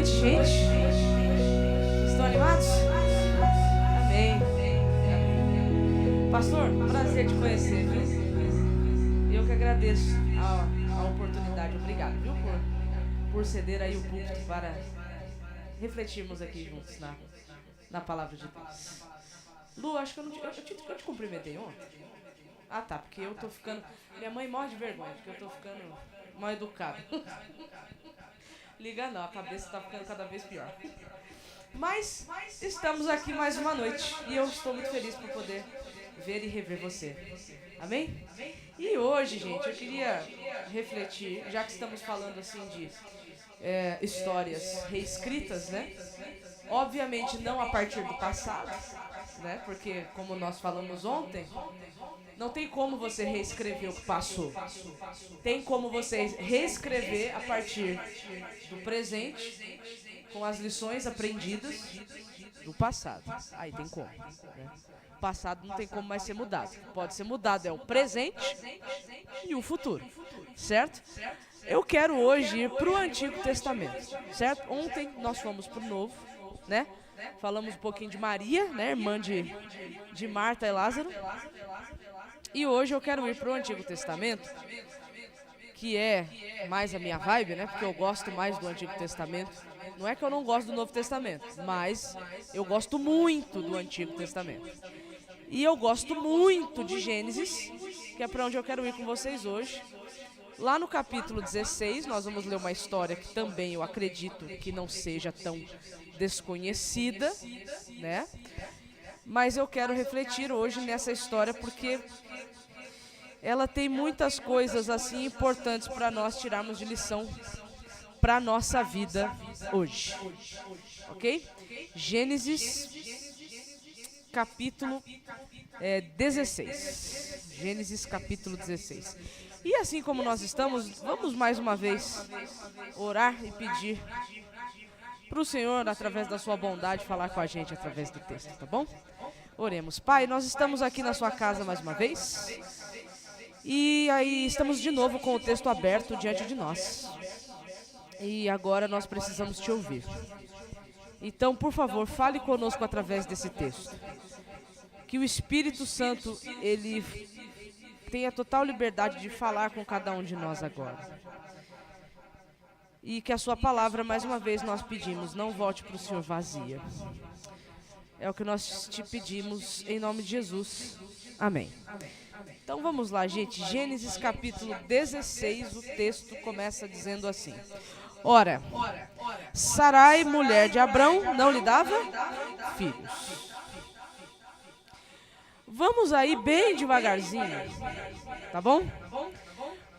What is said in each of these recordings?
noite, gente. Estão animados? Amém. Pastor, prazer te conhecer, viu? Eu que agradeço a oportunidade. Obrigado, viu, por ceder aí o púlpito para refletirmos aqui juntos na palavra de Deus. Lu, acho que eu te cumprimentei ontem. Ah, tá, porque eu tô ficando... Minha mãe morre de vergonha, porque eu tô ficando mal educado. Liga não, a cabeça tá ficando cada vez pior. Mas estamos aqui mais uma noite e eu estou muito feliz por poder ver e rever você. Amém? E hoje, gente, eu queria refletir, já que estamos falando assim de histórias reescritas, né? Obviamente não a partir do passado, né? Porque, como nós falamos ontem, não tem como você reescrever o que passou. Tem como você reescrever a partir do presente, com as lições aprendidas do passado. Aí tem como, né? O passado não tem como mais ser mudado. Pode ser mudado é o presente e o futuro, certo? Eu quero hoje ir para o Antigo Testamento, certo? Ontem nós fomos para o Novo, né? Falamos um pouquinho de Maria, né? Irmã de Marta e Lázaro. E hoje eu quero ir para o Antigo Testamento, que é mais a minha vibe, né? Porque eu gosto mais do Antigo Testamento. Não é que eu não gosto do Novo Testamento, mas eu gosto muito do Antigo Testamento. E eu gosto muito de Gênesis, que é para onde eu quero ir com vocês hoje. Lá no capítulo 16, nós vamos ler uma história que também eu acredito que não seja tão desconhecida, né? Mas eu quero refletir hoje nessa história porque ela tem muitas coisas assim importantes para nós tirarmos de lição para a nossa vida hoje. Ok? Gênesis capítulo 16. Gênesis capítulo 16. E assim como nós estamos, vamos mais uma vez orar e pedir para o Senhor, através da sua bondade, falar com a gente através do texto, tá bom? Oremos. Pai, nós estamos aqui na sua casa mais uma vez. E aí estamos de novo com o texto aberto diante de nós. E agora nós precisamos te ouvir. Então, por favor, fale conosco através desse texto. Que o Espírito Santo, ele tenha total liberdade de falar com cada um de nós agora. E que a sua palavra, mais uma vez, nós pedimos, não volte para o Senhor vazia. É o que nós te pedimos em nome de Jesus. Amém. Então vamos lá, gente. Gênesis capítulo 16, o texto começa dizendo assim. Ora, Sarai, mulher de Abrão, não lhe dava filhos. Vamos aí bem devagarzinho, tá bom?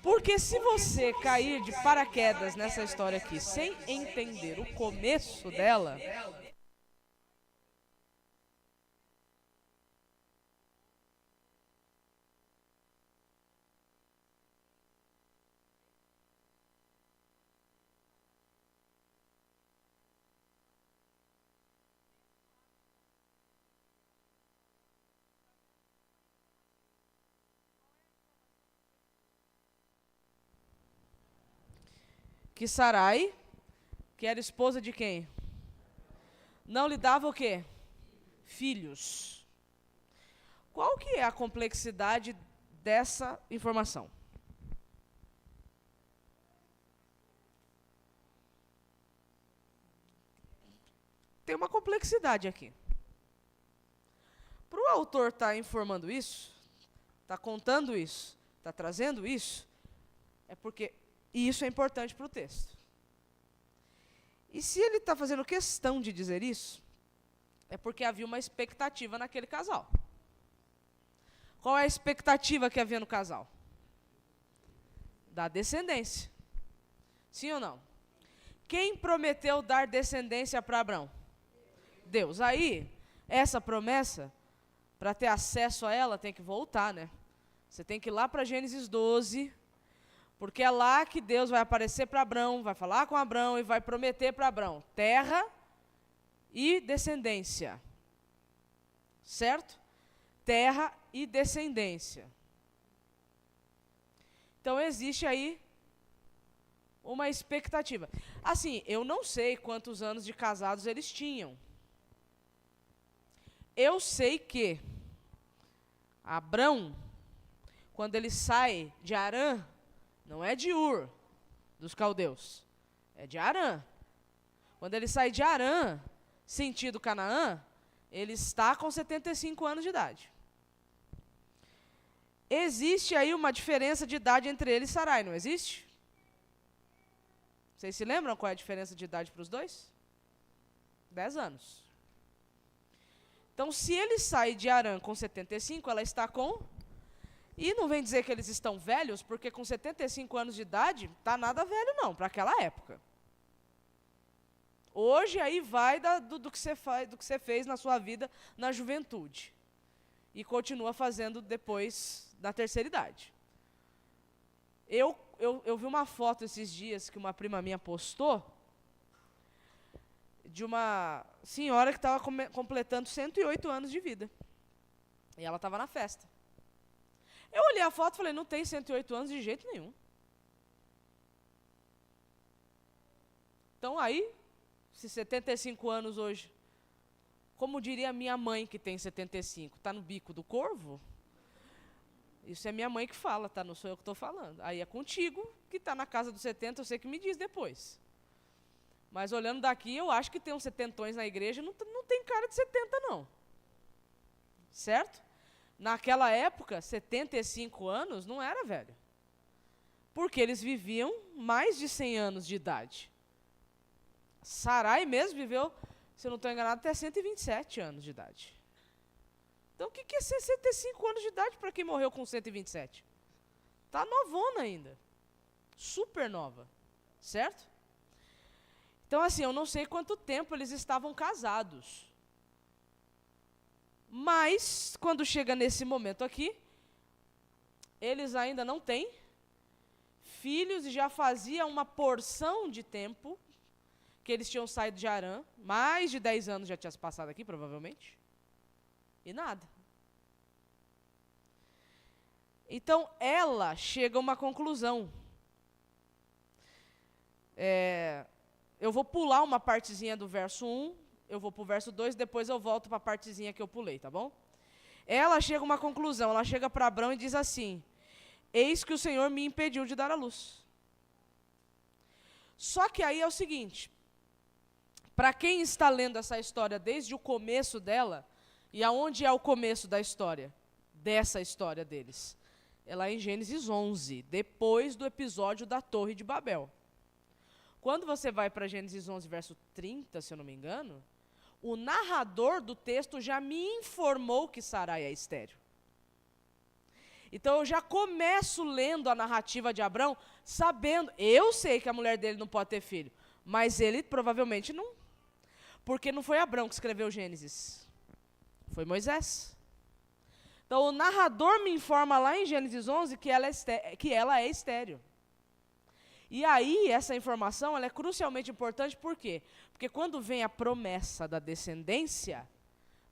Porque se você cair de paraquedas nessa história aqui sem entender o começo dela, que Sarai, que era esposa de quem? Não lhe dava o quê? Filhos. Qual que é a complexidade dessa informação? Tem uma complexidade aqui. Para o autor estar informando isso, está contando isso, está trazendo isso, é porque isso é importante para o texto. E se ele está fazendo questão de dizer isso, é porque havia uma expectativa naquele casal. Qual é a expectativa que havia no casal? Da descendência. Sim ou não? Quem prometeu dar descendência para Abrão? Deus. Aí, essa promessa, para ter acesso a ela, tem que voltar, né? Você tem que ir lá para Gênesis 12, porque é lá que Deus vai aparecer para Abrão, vai falar com Abrão e vai prometer para Abrão terra e descendência. Certo? Terra e descendência. Então existe aí uma expectativa. Assim, eu não sei quantos anos de casados eles tinham. Eu sei que Abrão, quando ele sai de Harã, não é de Ur, dos caldeus, é de Harã. Quando ele sai de Harã, sentido Canaã, ele está com 75 anos de idade. Existe aí uma diferença de idade entre ele e Sarai, não existe? Vocês se lembram qual é a diferença de idade para os dois? 10 anos. Então, se ele sai de Harã com 75, ela está com... E não vem dizer que eles estão velhos, porque com 75 anos de idade, tá nada velho não, para aquela época. Hoje aí vai do que você fez na sua vida na juventude. E continua fazendo depois da terceira idade. Eu vi uma foto esses dias que uma prima minha postou de uma senhora que estava completando 108 anos de vida. E ela estava na festa. Eu olhei a foto e falei, não tem 108 anos de jeito nenhum. Então aí, se 75 anos hoje, como diria minha mãe que tem 75, está no bico do corvo? Isso é minha mãe que fala, tá? Não sou eu que estou falando. Aí é contigo, que está na casa dos 70, eu sei que me diz depois. Mas olhando daqui, eu acho que tem uns setentões na igreja, não tem cara de 70 não. Certo? Naquela época, 75 anos não era velho. Porque eles viviam mais de 100 anos de idade. Sarai mesmo viveu, se eu não estou enganado, até 127 anos de idade. Então, o que é 65 anos de idade para quem morreu com 127? Está novona ainda. Super nova. Certo? Então, assim, eu não sei quanto tempo eles estavam casados. Mas, quando chega nesse momento aqui, eles ainda não têm filhos e já fazia uma porção de tempo que eles tinham saído de Harã. Mais de 10 anos já tinha se passado aqui, provavelmente. E nada. Então, ela chega a uma conclusão. Eu vou pular uma partezinha do verso 1, eu vou para o verso 2, depois eu volto para a partezinha que eu pulei, tá bom? Ela chega a uma conclusão, ela chega para Abrão e diz assim, eis que o Senhor me impediu de dar à luz. Só que aí é o seguinte, para quem está lendo essa história desde o começo dela, e aonde é o começo da história? Dessa história deles. É lá em Gênesis 11, depois do episódio da Torre de Babel. Quando você vai para Gênesis 11, verso 30, se eu não me engano, o narrador do texto já me informou que Sarai é estéril. Então eu já começo lendo a narrativa de Abrão, sabendo, eu sei que a mulher dele não pode ter filho, mas ele provavelmente não, porque não foi Abrão que escreveu Gênesis, foi Moisés. Então o narrador me informa lá em Gênesis 11 que ela é estéril. E aí, essa informação ela é crucialmente importante, por quê? Porque quando vem a promessa da descendência,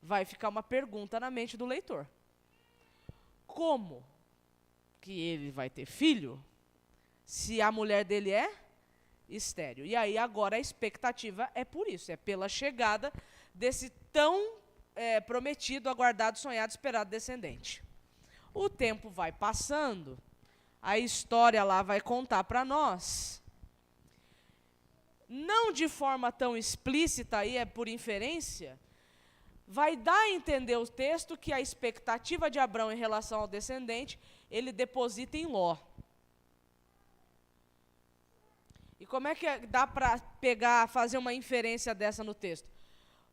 vai ficar uma pergunta na mente do leitor. Como que ele vai ter filho se a mulher dele é estéril? E aí, agora, a expectativa é por isso, é pela chegada desse tão prometido, aguardado, sonhado, esperado descendente. O tempo vai passando, a história lá vai contar para nós, não de forma tão explícita, aí é por inferência, vai dar a entender o texto que a expectativa de Abrão em relação ao descendente, ele deposita em Ló. E como é que dá para fazer uma inferência dessa no texto?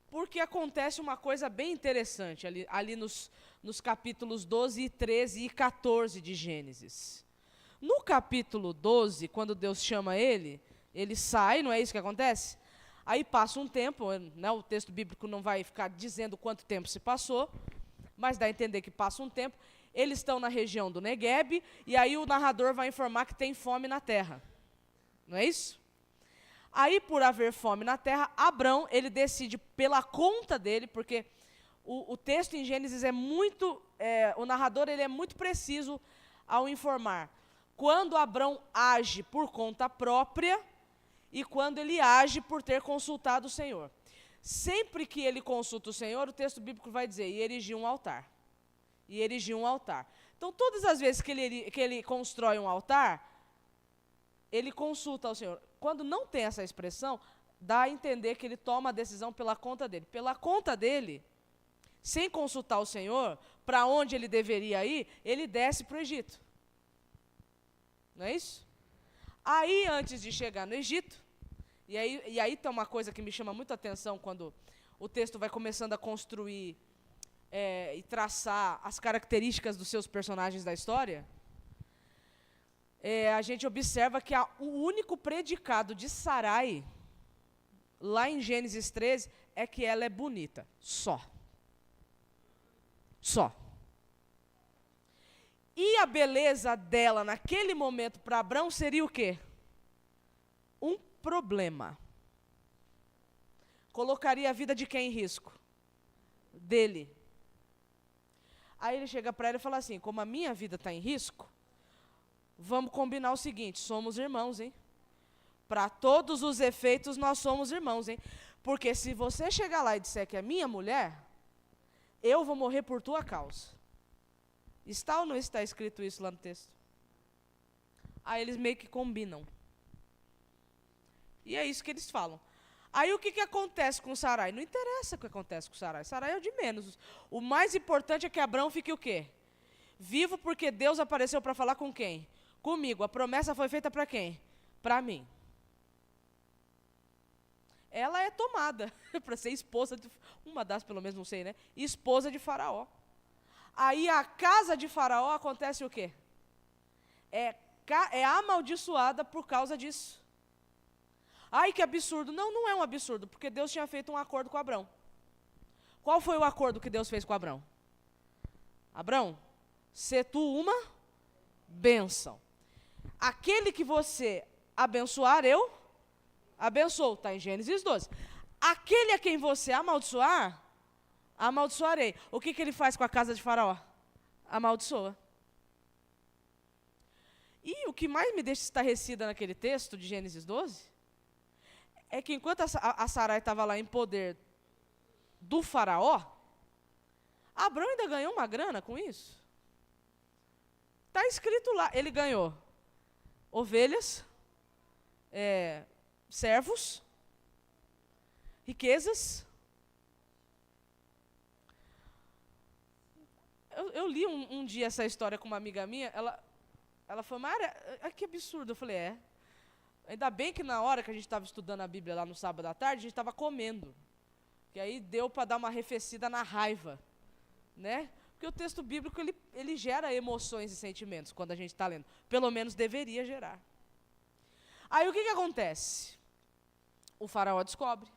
Porque acontece uma coisa bem interessante ali nos capítulos 12, 13 e 14 de Gênesis. No capítulo 12, quando Deus chama ele sai, não é isso que acontece? Aí passa um tempo, né, o texto bíblico não vai ficar dizendo quanto tempo se passou, mas dá a entender que passa um tempo. Eles estão na região do Negueb, e aí o narrador vai informar que tem fome na terra. Não é isso? Aí, por haver fome na terra, Abrão, ele decide pela conta dele, porque o texto em Gênesis é muito... o narrador ele é muito preciso ao informar. quando Abrão age por conta própria e quando ele age por ter consultado o Senhor. Sempre que ele consulta o Senhor, o texto bíblico vai dizer, e erigiu um altar. E erigiu um altar. Então, todas as vezes que ele constrói um altar, ele consulta ao Senhor. Quando não tem essa expressão, dá a entender que ele toma a decisão pela conta dele. Pela conta dele, sem consultar o Senhor, para onde ele deveria ir, ele desce para o Egito. Não é isso? Aí, antes de chegar no Egito, e aí tem uma coisa que me chama muito a atenção quando o texto vai começando a construir e traçar as características dos seus personagens da história, a gente observa que o único predicado de Sarai, lá em Gênesis 13, é que ela é bonita. Só. Só. E a beleza dela naquele momento para Abrão seria o quê? Um problema. Colocaria a vida de quem em risco? Dele. Aí ele chega para ela e fala assim, como a minha vida está em risco, vamos combinar o seguinte, somos irmãos, hein? Para todos os efeitos, nós somos irmãos, hein? Porque se você chegar lá e disser que é minha mulher, eu vou morrer por tua causa. Está ou não está escrito isso lá no texto? Aí eles meio que combinam. E é isso que eles falam. Aí o que acontece com Sarai? Não interessa o que acontece com Sarai. Sarai é o de menos. O mais importante é que Abrão fique o quê? Vivo, porque Deus apareceu para falar com quem? Comigo. A promessa foi feita para quem? Para mim. Ela é tomada para ser esposa, uma das pelo menos, não sei, né? Esposa de Faraó. Aí a casa de Faraó acontece o quê? É amaldiçoada por causa disso. Ai, que absurdo. Não, não é um absurdo, porque Deus tinha feito um acordo com Abrão. Qual foi o acordo que Deus fez com Abrão? Abrão, sê tu uma bênção. Aquele que você abençoar, eu abençoo. Está em Gênesis 12. Aquele a quem você amaldiçoar, amaldiçoarei. O que ele faz com a casa de Faraó? Amaldiçoa. E o que mais me deixa estarrecida naquele texto de Gênesis 12 é que enquanto a Sarai estava lá em poder do Faraó, Abrão ainda ganhou uma grana com isso. Está escrito lá, ele ganhou ovelhas, servos, riquezas. Eu li um dia essa história com uma amiga minha, ela falou, Mara, que absurdo. Eu falei, ainda bem que na hora que a gente estava estudando a Bíblia lá no sábado à tarde, a gente estava comendo. Que aí deu para dar uma arrefecida na raiva, né? Porque o texto bíblico, ele gera emoções e sentimentos quando a gente está lendo. Pelo menos deveria gerar. Aí o que acontece? O Faraó descobre.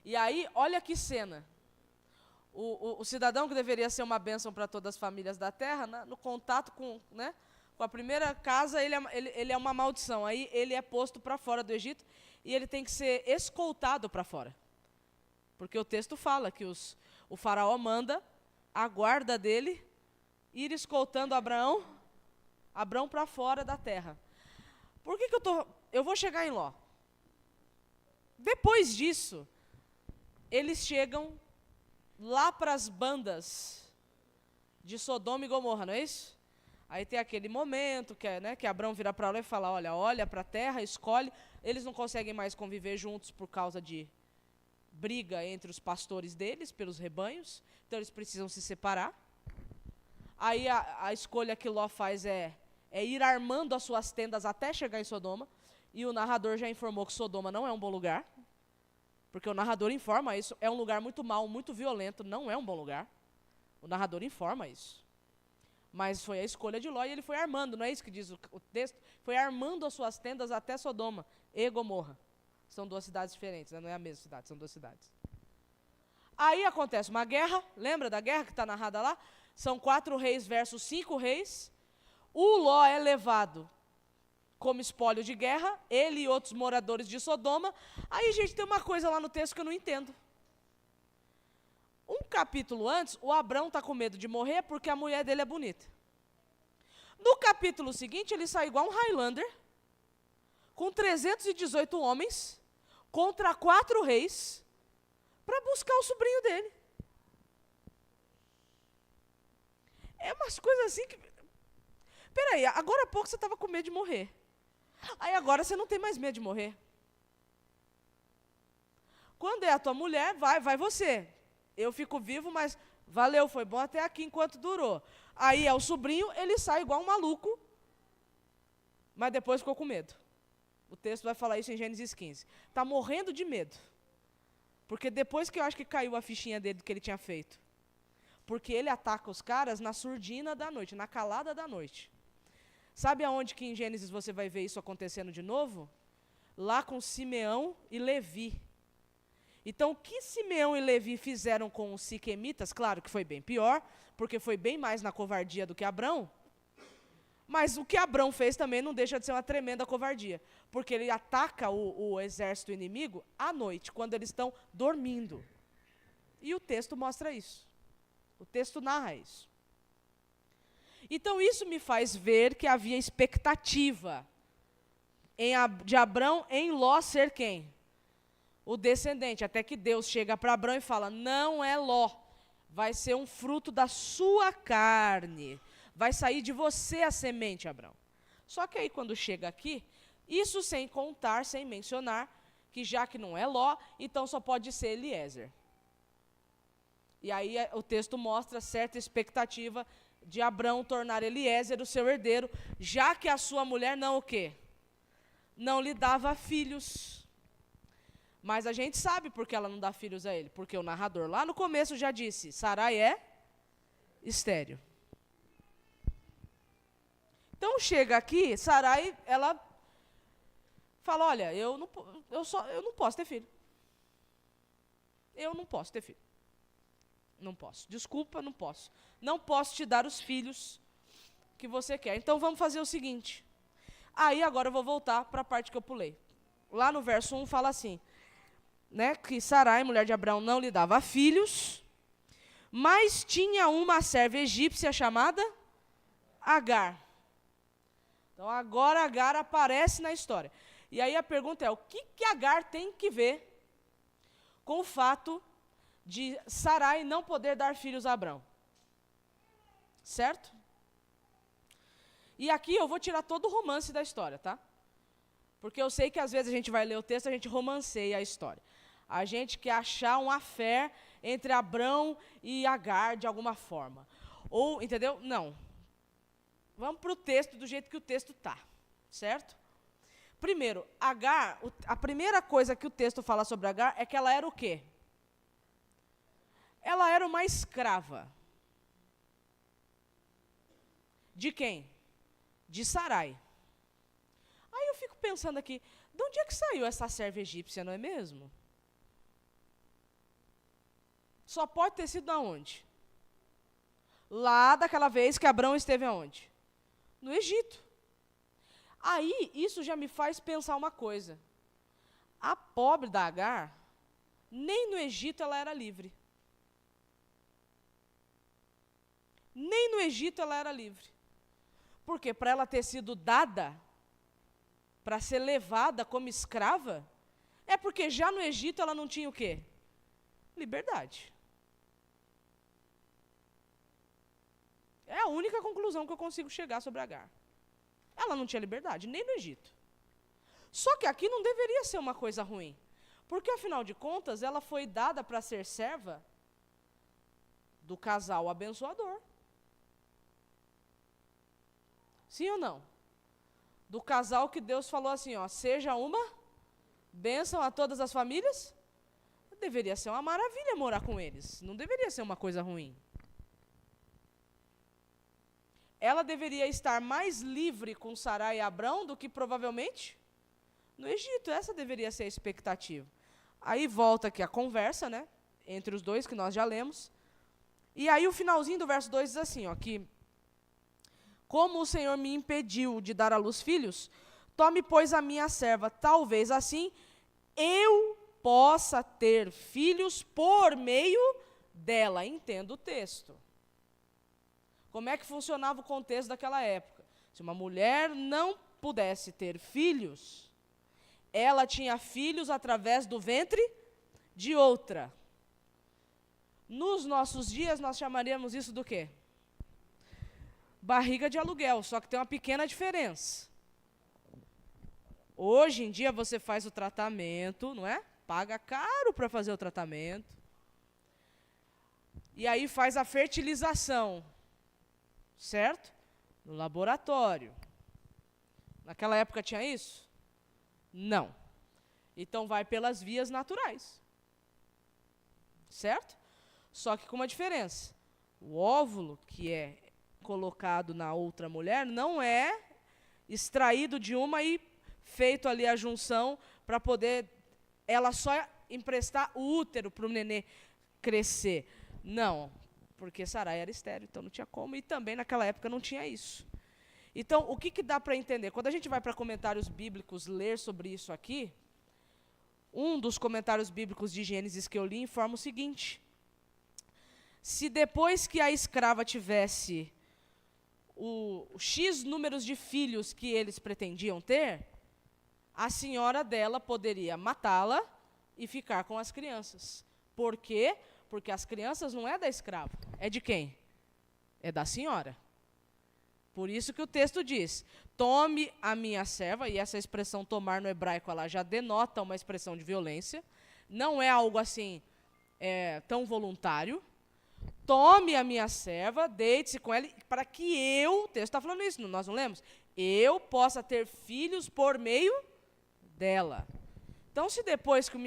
E aí, olha que cena. O cidadão que deveria ser uma bênção para todas as famílias da terra, no contato com a primeira casa, ele é uma maldição. Aí ele é posto para fora do Egito e ele tem que ser escoltado para fora. Porque o texto fala que o faraó manda a guarda dele ir escoltando Abrão para fora da terra. Por que eu vou chegar em Ló. Depois disso, eles chegam lá para as bandas de Sodoma e Gomorra, não é isso? Aí tem aquele momento que Abrão vira para lá e fala, olha para a terra, escolhe. Eles não conseguem mais conviver juntos por causa de briga entre os pastores deles, pelos rebanhos. Então eles precisam se separar. Aí a escolha que Ló faz é ir armando as suas tendas até chegar em Sodoma. E o narrador já informou que Sodoma não é um bom lugar. Porque o narrador informa isso. É um lugar muito mau, muito violento, não é um bom lugar. O narrador informa isso. Mas foi a escolha de Ló e ele foi armando, não é isso que diz o texto? Foi armando as suas tendas até Sodoma e Gomorra. São duas cidades diferentes, não é a mesma cidade, são duas cidades. Aí acontece uma guerra, lembra da guerra que está narrada lá? São 4 reis versus 5 reis. O Ló é levado como espólio de guerra, ele e outros moradores de Sodoma. Aí, gente, tem uma coisa lá no texto que eu não entendo. Um capítulo antes, o Abrão está com medo de morrer porque a mulher dele é bonita. No capítulo seguinte, ele sai igual um Highlander, com 318 homens, contra 4 reis, para buscar o sobrinho dele. É umas coisas assim que... Peraí, agora há pouco você estava com medo de morrer. Aí agora você não tem mais medo de morrer. Quando é a tua mulher, vai você. Eu fico vivo, mas valeu, foi bom até aqui enquanto durou. Aí é o sobrinho, ele sai igual um maluco, mas depois ficou com medo. O texto vai falar isso em Gênesis 15. Está morrendo de medo. Porque depois que eu acho que caiu a fichinha dele do que ele tinha feito. Porque ele ataca os caras na surdina da noite, na calada da noite. Sabe aonde que em Gênesis você vai ver isso acontecendo de novo? Lá com Simeão e Levi. Então, o que Simeão e Levi fizeram com os siquemitas? Claro que foi bem pior, porque foi bem mais na covardia do que Abrão. Mas o que Abrão fez também não deixa de ser uma tremenda covardia. Porque ele ataca o exército inimigo à noite, quando eles estão dormindo. E o texto mostra isso. O texto narra isso. Então, isso me faz ver que havia expectativa de Abrão em Ló ser quem? O descendente. Até que Deus chega para Abrão e fala, não é Ló, vai ser um fruto da sua carne. Vai sair de você a semente, Abrão. Só que aí, quando chega aqui, isso sem contar, sem mencionar, que já que não é Ló, então só pode ser Eliezer. E aí o texto mostra certa expectativa de Abrão tornar Eliezer o seu herdeiro, já que a sua mulher não o quê? Não lhe dava filhos. Mas a gente sabe por que ela não dá filhos a ele. Porque o narrador lá no começo já disse, Sarai é estéril. Então chega aqui, Sarai, ela fala, olha, eu não posso ter filho. Eu não posso ter filho. Não posso. Desculpa, não posso. Não posso te dar os filhos que você quer. Então vamos fazer o seguinte. Aí agora eu vou voltar para a parte que eu pulei. Lá no verso 1 fala assim, né, que Sarai, mulher de Abraão, não lhe dava filhos, mas tinha uma serva egípcia chamada Agar. Então agora Agar aparece na história. E aí a pergunta é, o que Agar tem que ver com o fato de Sarai não poder dar filhos a Abrão? Certo? E aqui eu vou tirar todo o romance da história, tá? Porque eu sei que às vezes a gente vai ler o texto e a gente romanceia a história. A gente quer achar um affair entre Abrão e Agar de alguma forma. Ou, entendeu? Não. Vamos para o texto do jeito que o texto está, certo? Primeiro, Agar, a primeira coisa que o texto fala sobre Agar é que ela era o quê? Ela era uma escrava. De quem? De Sarai. Aí eu fico pensando aqui, de onde é que saiu essa serva egípcia, não é mesmo? Só pode ter sido aonde? Lá daquela vez que Abrão esteve aonde? No Egito. Aí, isso já me faz pensar uma coisa. A pobre da Agar, nem no Egito ela era livre. Nem no Egito ela era livre. Porque para ela ter sido dada, para ser levada como escrava, é porque já no Egito ela não tinha o quê? Liberdade. É a única conclusão que eu consigo chegar sobre Agar. Ela não tinha liberdade, nem no Egito. Só que aqui não deveria ser uma coisa ruim. Porque, afinal de contas, ela foi dada para ser serva do casal abençoador. Sim ou não? Do casal que Deus falou assim, ó, seja uma bênção a todas as famílias. Deveria ser uma maravilha morar com eles. Não deveria ser uma coisa ruim. Ela deveria estar mais livre com Sarai e Abrão do que provavelmente no Egito. Essa deveria ser a expectativa. Aí volta aqui a conversa, né, entre os dois, que nós já lemos. E aí o finalzinho do verso 2 diz assim, ó, que como o Senhor me impediu de dar à luz filhos, tome, pois, a minha serva, talvez assim eu possa ter filhos por meio dela. Entenda o texto. Como é que funcionava o contexto daquela época? Se uma mulher não pudesse ter filhos, ela tinha filhos através do ventre de outra. Nos nossos dias, nós chamaríamos isso do quê? Barriga de aluguel, só que tem uma pequena diferença. Hoje em dia, você faz o tratamento, não é? Paga caro para fazer o tratamento. E aí faz a fertilização, certo? No laboratório. Naquela época tinha isso? Não. Então vai pelas vias naturais. Certo? Só que com uma diferença. O óvulo que é colocado na outra mulher não é extraído de uma e feito ali a junção para poder ela só emprestar o útero para o nenê crescer. Não, porque Sarai era estéril, então não tinha como, e também naquela época não tinha isso. Então, o que dá para entender? Quando a gente vai para comentários bíblicos ler sobre isso aqui, um dos comentários bíblicos de Gênesis que eu li informa o seguinte: se depois que a escrava tivesse o X números de filhos que eles pretendiam ter, a senhora dela poderia matá-la e ficar com as crianças. Por quê? Porque as crianças não é da escrava. É de quem? É da senhora. Por isso que o texto diz, tome a minha serva, e essa expressão tomar no hebraico, ela já denota uma expressão de violência, não é algo assim tão voluntário. Tome a minha serva, deite-se com ela, para que eu, o texto está falando isso, nós não lemos, eu possa ter filhos por meio dela. Então, se depois que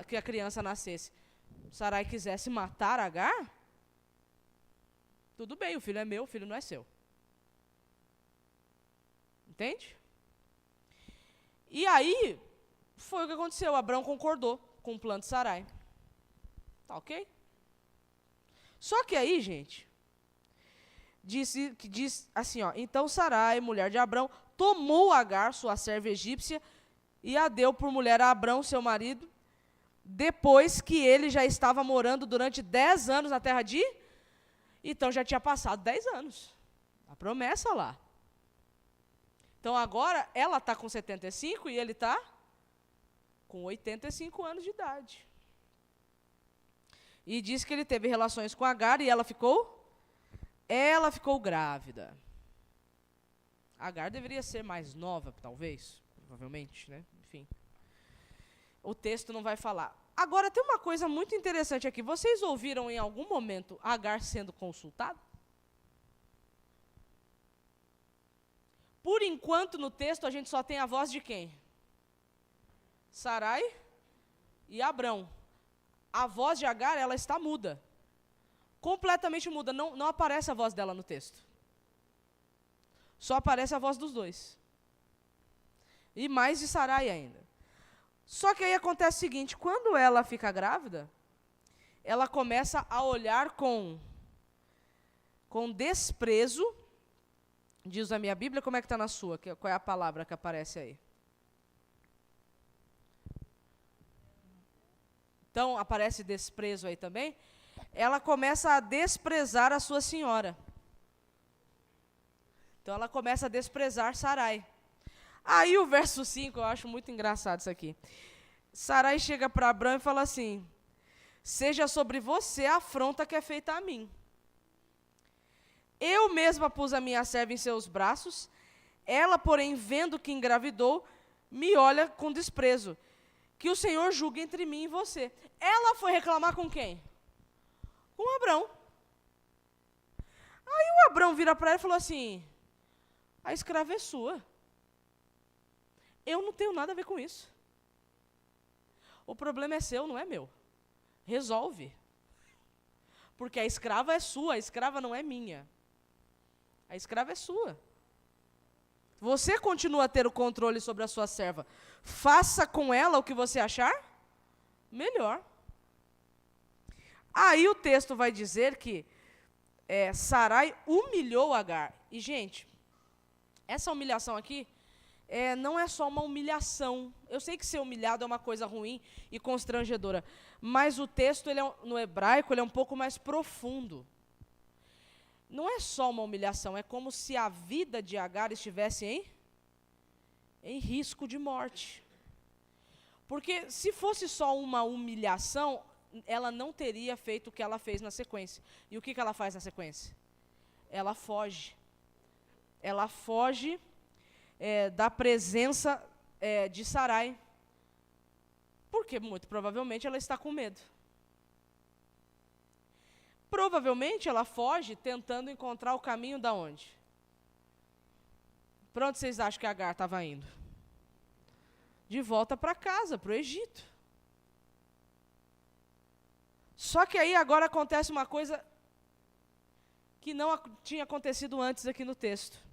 que a criança nascesse, Sarai quisesse matar Agar, tudo bem, o filho é meu, o filho não é seu. Entende? E aí, foi o que aconteceu. Abrão concordou com o plano de Sarai. Tá ok? Só que aí, gente, diz assim, ó, então Sarai, mulher de Abrão, tomou Agar, sua serva egípcia, e a deu por mulher a Abrão, seu marido, depois que ele já estava morando durante 10 anos na terra de... Então já tinha passado 10 anos. A promessa lá. Então agora ela está com 75 e ele está com 85 anos de idade. E diz que ele teve relações com Agar e ela ficou grávida. Agar deveria ser mais nova, talvez, provavelmente, né? Enfim. O texto não vai falar. Agora, tem uma coisa muito interessante aqui. Vocês ouviram em algum momento Agar sendo consultada? Por enquanto, no texto, a gente só tem a voz de quem? Sarai e Abrão. A voz de Agar, ela está muda. Completamente muda. Não aparece a voz dela no texto. Só aparece a voz dos dois. E mais de Sarai ainda. Só que aí acontece o seguinte, quando ela fica grávida, ela começa a olhar com desprezo, diz a minha Bíblia, como é que está na sua? Qual é a palavra que aparece aí? Então, aparece desprezo aí também. Ela começa a desprezar a sua senhora. Então, ela começa a desprezar Sarai. Aí o verso 5, eu acho muito engraçado isso aqui. Sarai chega para Abrão e fala assim, seja sobre você a afronta que é feita a mim. Eu mesma pus a minha serva em seus braços, ela, porém, vendo que engravidou, me olha com desprezo. Que o Senhor julgue entre mim e você. Ela foi reclamar com quem? Com Abrão. Aí o Abrão vira para ela e falou assim, a escrava é sua. Eu não tenho nada a ver com isso. O problema é seu, não é meu. Resolve. Porque a escrava é sua, a escrava não é minha. A escrava é sua. Você continua a ter o controle sobre a sua serva. Faça com ela o que você achar melhor. Aí o texto vai dizer que Sarai humilhou Agar. E, gente, essa humilhação aqui não é só uma humilhação. Eu sei que ser humilhado é uma coisa ruim e constrangedora, mas o texto, no hebraico, ele é um pouco mais profundo. não é só uma humilhação, é como se a vida de Agar estivesse em risco de morte. Porque se fosse só uma humilhação, ela não teria feito o que ela fez na sequência. E o que ela faz na sequência? Ela foge. Ela foge da presença de Sarai. Porque, muito provavelmente, ela está com medo. Provavelmente, ela foge tentando encontrar o caminho da onde? Para onde vocês acham que Agar estava indo? De volta para casa, para o Egito. Só que aí agora acontece uma coisa que não tinha acontecido antes aqui no texto.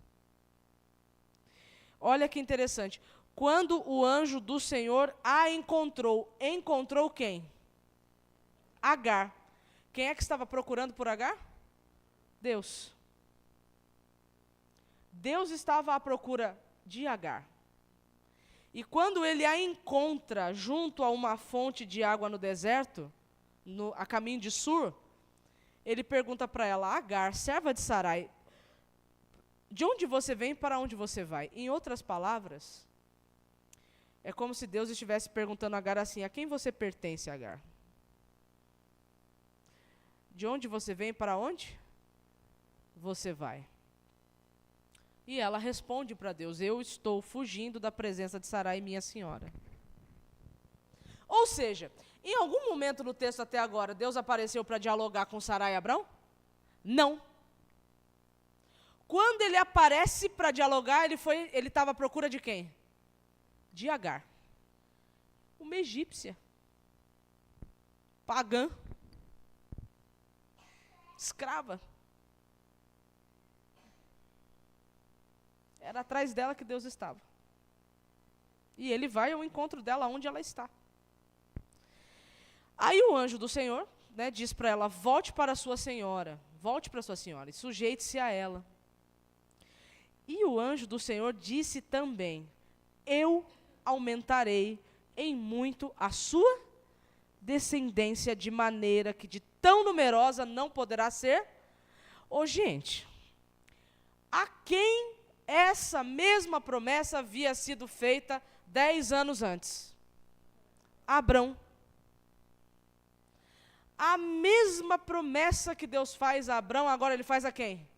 Olha que interessante. Quando o anjo do Senhor a encontrou quem? Agar. Quem é que estava procurando por Agar? Deus. Deus estava à procura de Agar. E quando ele a encontra junto a uma fonte de água no deserto, a caminho de Sur, ele pergunta para ela: Agar, serva de Sarai, de onde você vem e para onde você vai? Em outras palavras, é como se Deus estivesse perguntando a Agar assim: a quem você pertence, Agar? De onde você vem e para onde você vai? E ela responde para Deus: eu estou fugindo da presença de Sarai, minha senhora. Ou seja, em algum momento no texto até agora, Deus apareceu para dialogar com Sarai e Abrão? Não. Quando ele aparece para dialogar, ele estava à procura de quem? De Agar. Uma egípcia. Pagã. Escrava. Era atrás dela que Deus estava. E ele vai ao encontro dela onde ela está. Aí o anjo do Senhor, diz para ela: volte para sua senhora e sujeite-se a ela. E o anjo do Senhor disse também: eu aumentarei em muito a sua descendência, de maneira que de tão numerosa não poderá ser. Gente, a quem essa mesma promessa havia sido feita 10 anos antes? Abrão. A mesma promessa que Deus faz a Abrão, agora ele faz a quem?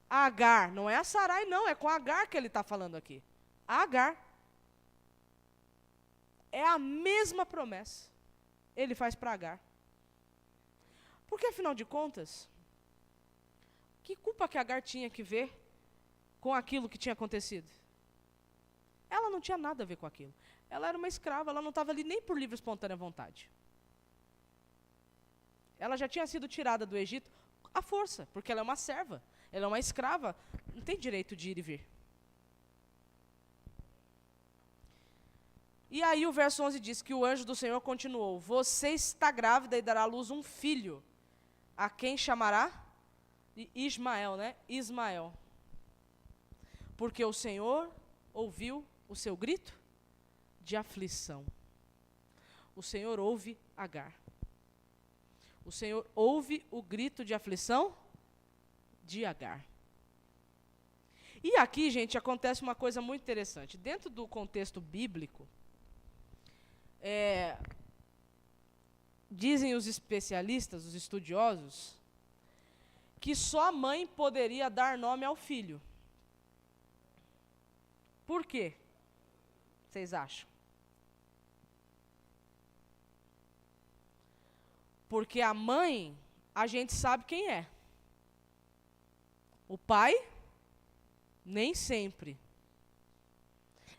A Agar. Não é a Sarai, não, é com a Agar que ele está falando aqui. A Agar. É a mesma promessa. Ele faz para Agar. Porque, afinal de contas, que culpa que Agar tinha que ver com aquilo que tinha acontecido? Ela não tinha nada a ver com aquilo. Ela era uma escrava, ela não estava ali nem por livre e espontânea vontade. Ela já tinha sido tirada do Egito à força, porque ela é uma serva, ela é uma escrava, não tem direito de ir e vir. E aí o verso 11 diz que o anjo do Senhor continuou: você está grávida e dará à luz um filho, a quem chamará? Ismael, Ismael. Porque o Senhor ouviu o seu grito de aflição. O Senhor ouve Agar. O Senhor ouve o grito de aflição de Agar. E aqui, gente, acontece uma coisa muito interessante. Dentro do contexto bíblico, dizem os especialistas, os estudiosos, que só a mãe poderia dar nome ao filho. Por quê? Vocês acham? Porque a mãe, a gente sabe quem é. O pai, nem sempre.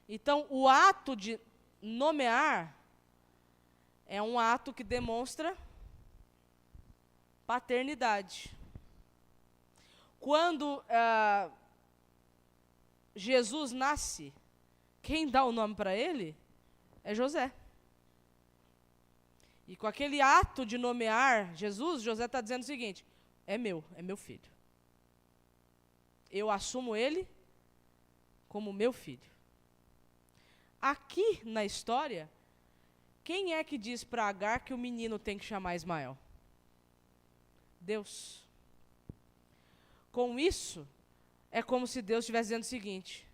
Então, o ato de nomear é um ato que demonstra paternidade. Quando Jesus nasce, quem dá o nome para ele é José. E com aquele ato de nomear Jesus, José está dizendo o seguinte: é meu filho. Eu assumo ele como meu filho. Aqui na história, quem é que diz para Agar que o menino tem que chamar Ismael? Deus. Com isso, é como se Deus estivesse dizendo o seguinte: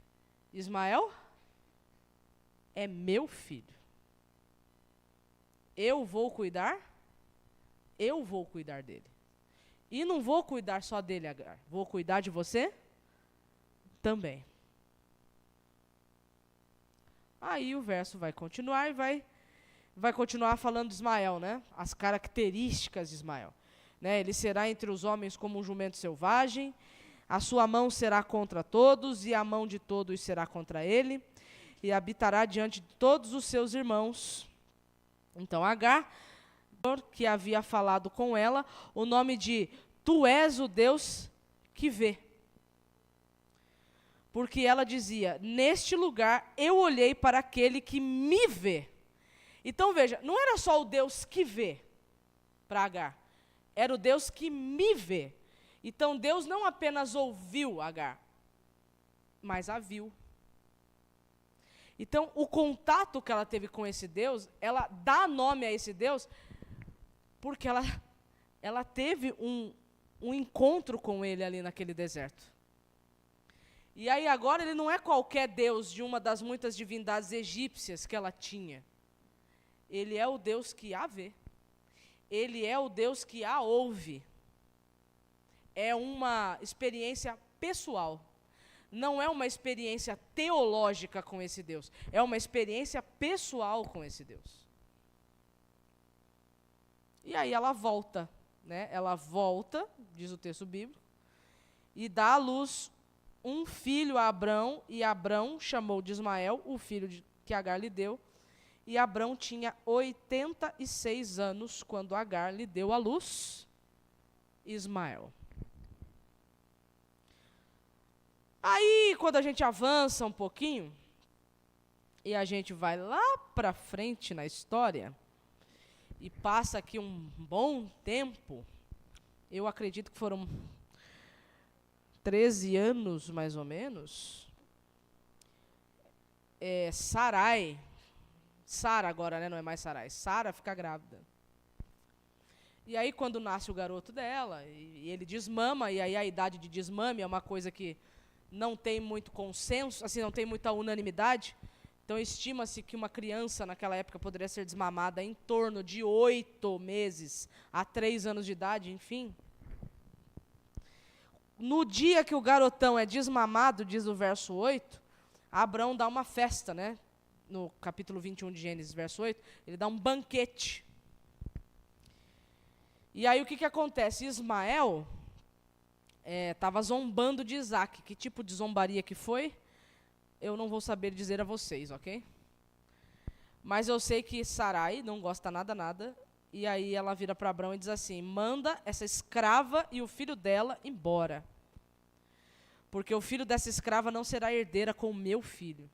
Ismael é meu filho. Eu vou cuidar dele. E não vou cuidar só dele, Agar. Vou cuidar de você também. Aí o verso vai continuar e vai continuar falando de Ismael, né? As características de Ismael. Né? Ele será entre os homens como um jumento selvagem, a sua mão será contra todos, e a mão de todos será contra ele, e habitará diante de todos os seus irmãos. Então Agar, que havia falado com ela, o nome de Tu és o Deus que vê. Porque ela dizia, neste lugar eu olhei para aquele que me vê. Então veja, não era só o Deus que vê para Agar, era o Deus que me vê. Então Deus não apenas ouviu Agar, mas a viu. Então o contato que ela teve com esse Deus, ela dá nome a esse Deus, porque ela teve um encontro com ele ali naquele deserto. E aí agora ele não é qualquer Deus de uma das muitas divindades egípcias que ela tinha. Ele é o Deus que a vê. Ele é o Deus que a ouve. É uma experiência pessoal. Não é uma experiência teológica com esse Deus. É uma experiência pessoal com esse Deus. E aí ela volta, né? Ela volta, diz o texto bíblico, e dá à luz um filho a Abrão, e Abrão chamou de Ismael, o filho que Agar lhe deu, e Abrão tinha 86 anos quando Agar lhe deu à luz Ismael. Aí, quando a gente avança um pouquinho, e a gente vai lá para frente na história, e passa aqui um bom tempo, eu acredito que foram 13 anos, mais ou menos, Sara agora, né, não é mais Sarai, Sara fica grávida. E aí, quando nasce o garoto dela, e ele desmama, e aí a idade de desmame é uma coisa que não tem muito consenso, assim, não tem muita unanimidade. Então, estima-se que uma criança, naquela época, poderia ser desmamada em torno de 8 meses a 3 anos de idade, enfim. No dia que o garotão é desmamado, diz o verso 8, Abrão dá uma festa, né? No capítulo 21 de Gênesis, verso 8, ele dá um banquete. E aí o que acontece? Ismael estava zombando de Isaac. Que tipo de zombaria que foi? Eu não vou saber dizer a vocês, ok? Mas eu sei que Sarai não gosta nada, e aí ela vira para Abrão e diz assim, manda essa escrava e o filho dela embora, porque o filho dessa escrava não será herdeira com o meu filho.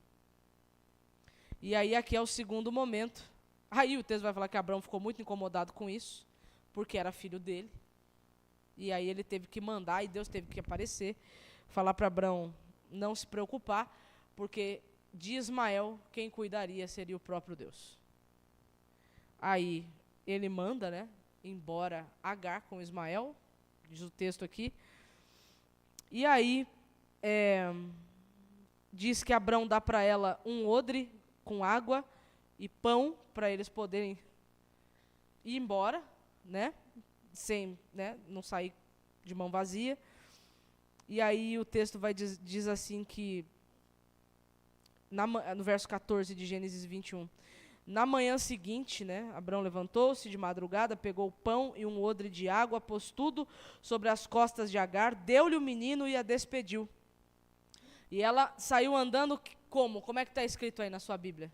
E aí aqui é o segundo momento. Aí o texto vai falar que Abrão ficou muito incomodado com isso, porque era filho dele. E aí ele teve que mandar, e Deus teve que aparecer, falar para Abrão não se preocupar, porque de Ismael quem cuidaria seria o próprio Deus. Aí ele manda, né, embora Agar com Ismael, diz o texto aqui. E aí diz que Abrão dá para ela um odre com água e pão para eles poderem ir embora, né, sem, né, não sair de mão vazia. E aí o texto diz assim que, no verso 14 de Gênesis 21, na manhã seguinte, né, Abrão levantou-se de madrugada, pegou o pão e um odre de água, pôs tudo sobre as costas de Agar, deu-lhe o menino e a despediu. E ela saiu andando como? Como é que está escrito aí na sua Bíblia?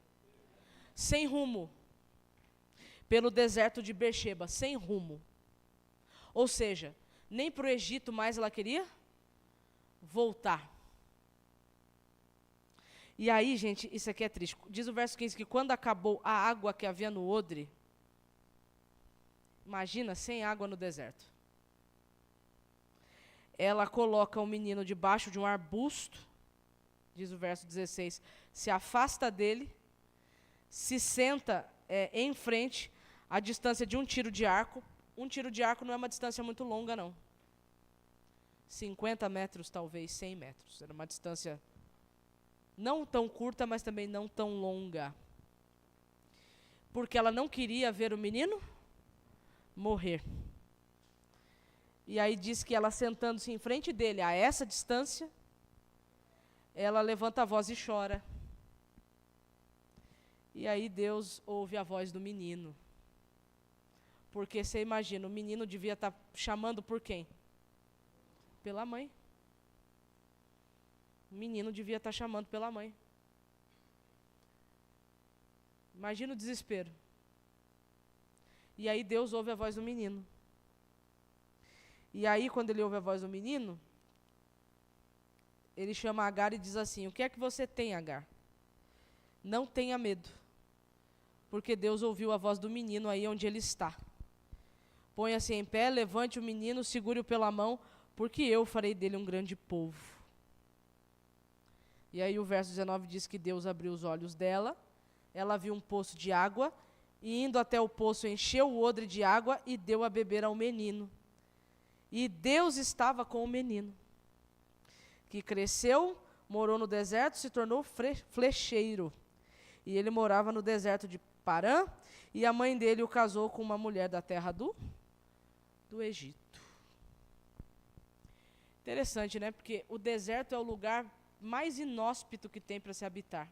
Sem rumo. Pelo deserto de Beersheba, sem rumo. Ou seja, nem para o Egito mais ela queria voltar. E aí, gente, isso aqui é triste. Diz o verso 15 que quando acabou a água que havia no odre, imagina, sem água no deserto. Ela coloca o menino debaixo de um arbusto, diz o verso 16, se afasta dele, se senta em frente, à distância de um tiro de arco. Um tiro de arco não é uma distância muito longa, não. 50 metros, talvez 100 metros. Era uma distância não tão curta, mas também não tão longa. Porque ela não queria ver o menino morrer. E aí diz que ela, sentando-se em frente dele, a essa distância, ela levanta a voz e chora. E aí Deus ouve a voz do menino. Porque você imagina, o menino devia estar chamando por quem? Pela mãe. O menino devia estar chamando pela mãe. Imagina o desespero. E aí Deus ouve a voz do menino. E aí, quando ele ouve a voz do menino, ele chama Agar e diz assim: o que é que você tem, Agar? Não tenha medo, porque Deus ouviu a voz do menino aí onde ele está. Ponha-se em pé, levante o menino, segure-o pela mão, porque eu farei dele um grande povo. E aí o verso 19 diz que Deus abriu os olhos dela, ela viu um poço de água, e indo até o poço encheu o odre de água e deu a beber ao menino. E Deus estava com o menino, que cresceu, morou no deserto, se tornou flecheiro. E ele morava no deserto de Parã, e a mãe dele o casou com uma mulher da terra do Egito. Interessante, né? Porque o deserto é o lugar mais inóspito que tem para se habitar.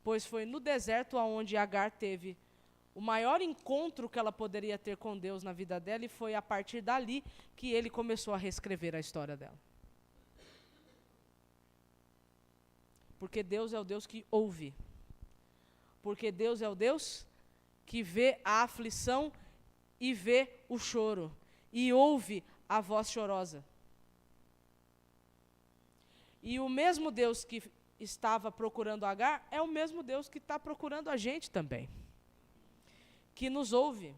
Pois foi no deserto onde Agar teve o maior encontro que ela poderia ter com Deus na vida dela, e foi a partir dali que ele começou a reescrever a história dela. Porque Deus é o Deus que ouve. Porque Deus é o Deus que vê a aflição e vê o choro. E ouve a voz chorosa. E o mesmo Deus que estava procurando Agar é o mesmo Deus que está procurando a gente também. Que nos ouve,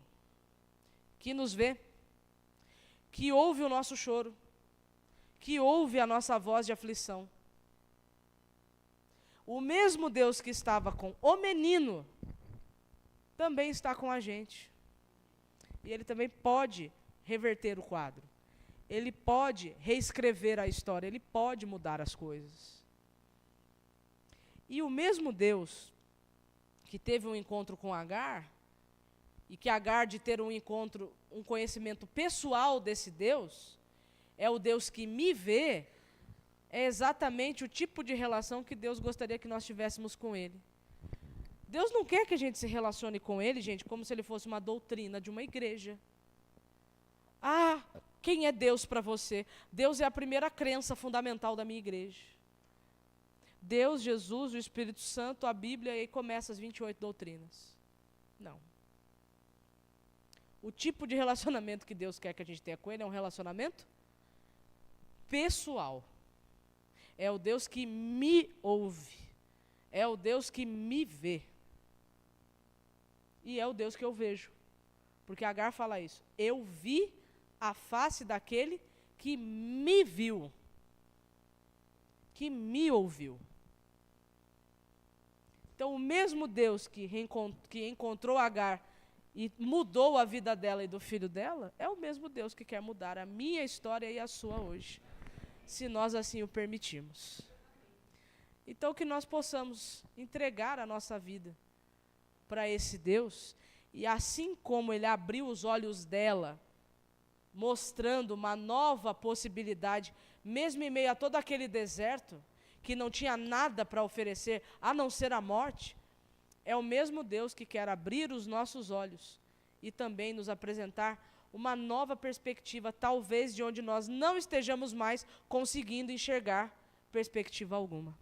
que nos vê, que ouve o nosso choro, que ouve a nossa voz de aflição. O mesmo Deus que estava com o menino também está com a gente. E ele também pode reverter o quadro. Ele pode reescrever a história, ele pode mudar as coisas. E o mesmo Deus que teve um encontro com Agar, e que Agar, de ter um encontro, um conhecimento pessoal desse Deus, é o Deus que me vê, é exatamente o tipo de relação que Deus gostaria que nós tivéssemos com Ele. Deus não quer que a gente se relacione com Ele, gente, como se Ele fosse uma doutrina de uma igreja. Ah, quem é Deus para você? Deus é a primeira crença fundamental da minha igreja. Deus, Jesus, o Espírito Santo, a Bíblia, e aí começa as 28 doutrinas. Não. O tipo de relacionamento que Deus quer que a gente tenha com Ele é um relacionamento pessoal. É o Deus que me ouve. É o Deus que me vê. E é o Deus que eu vejo. Porque Agar fala isso. Eu vi a face daquele que me viu. Que me ouviu. Então, o mesmo Deus que encontrou Agar e mudou a vida dela e do filho dela, é o mesmo Deus que quer mudar a minha história e a sua hoje, se nós assim o permitirmos. Então, que nós possamos entregar a nossa vida para esse Deus, e assim como Ele abriu os olhos dela, mostrando uma nova possibilidade, mesmo em meio a todo aquele deserto, que não tinha nada para oferecer, a não ser a morte, é o mesmo Deus que quer abrir os nossos olhos e também nos apresentar uma nova perspectiva, talvez de onde nós não estejamos mais conseguindo enxergar perspectiva alguma.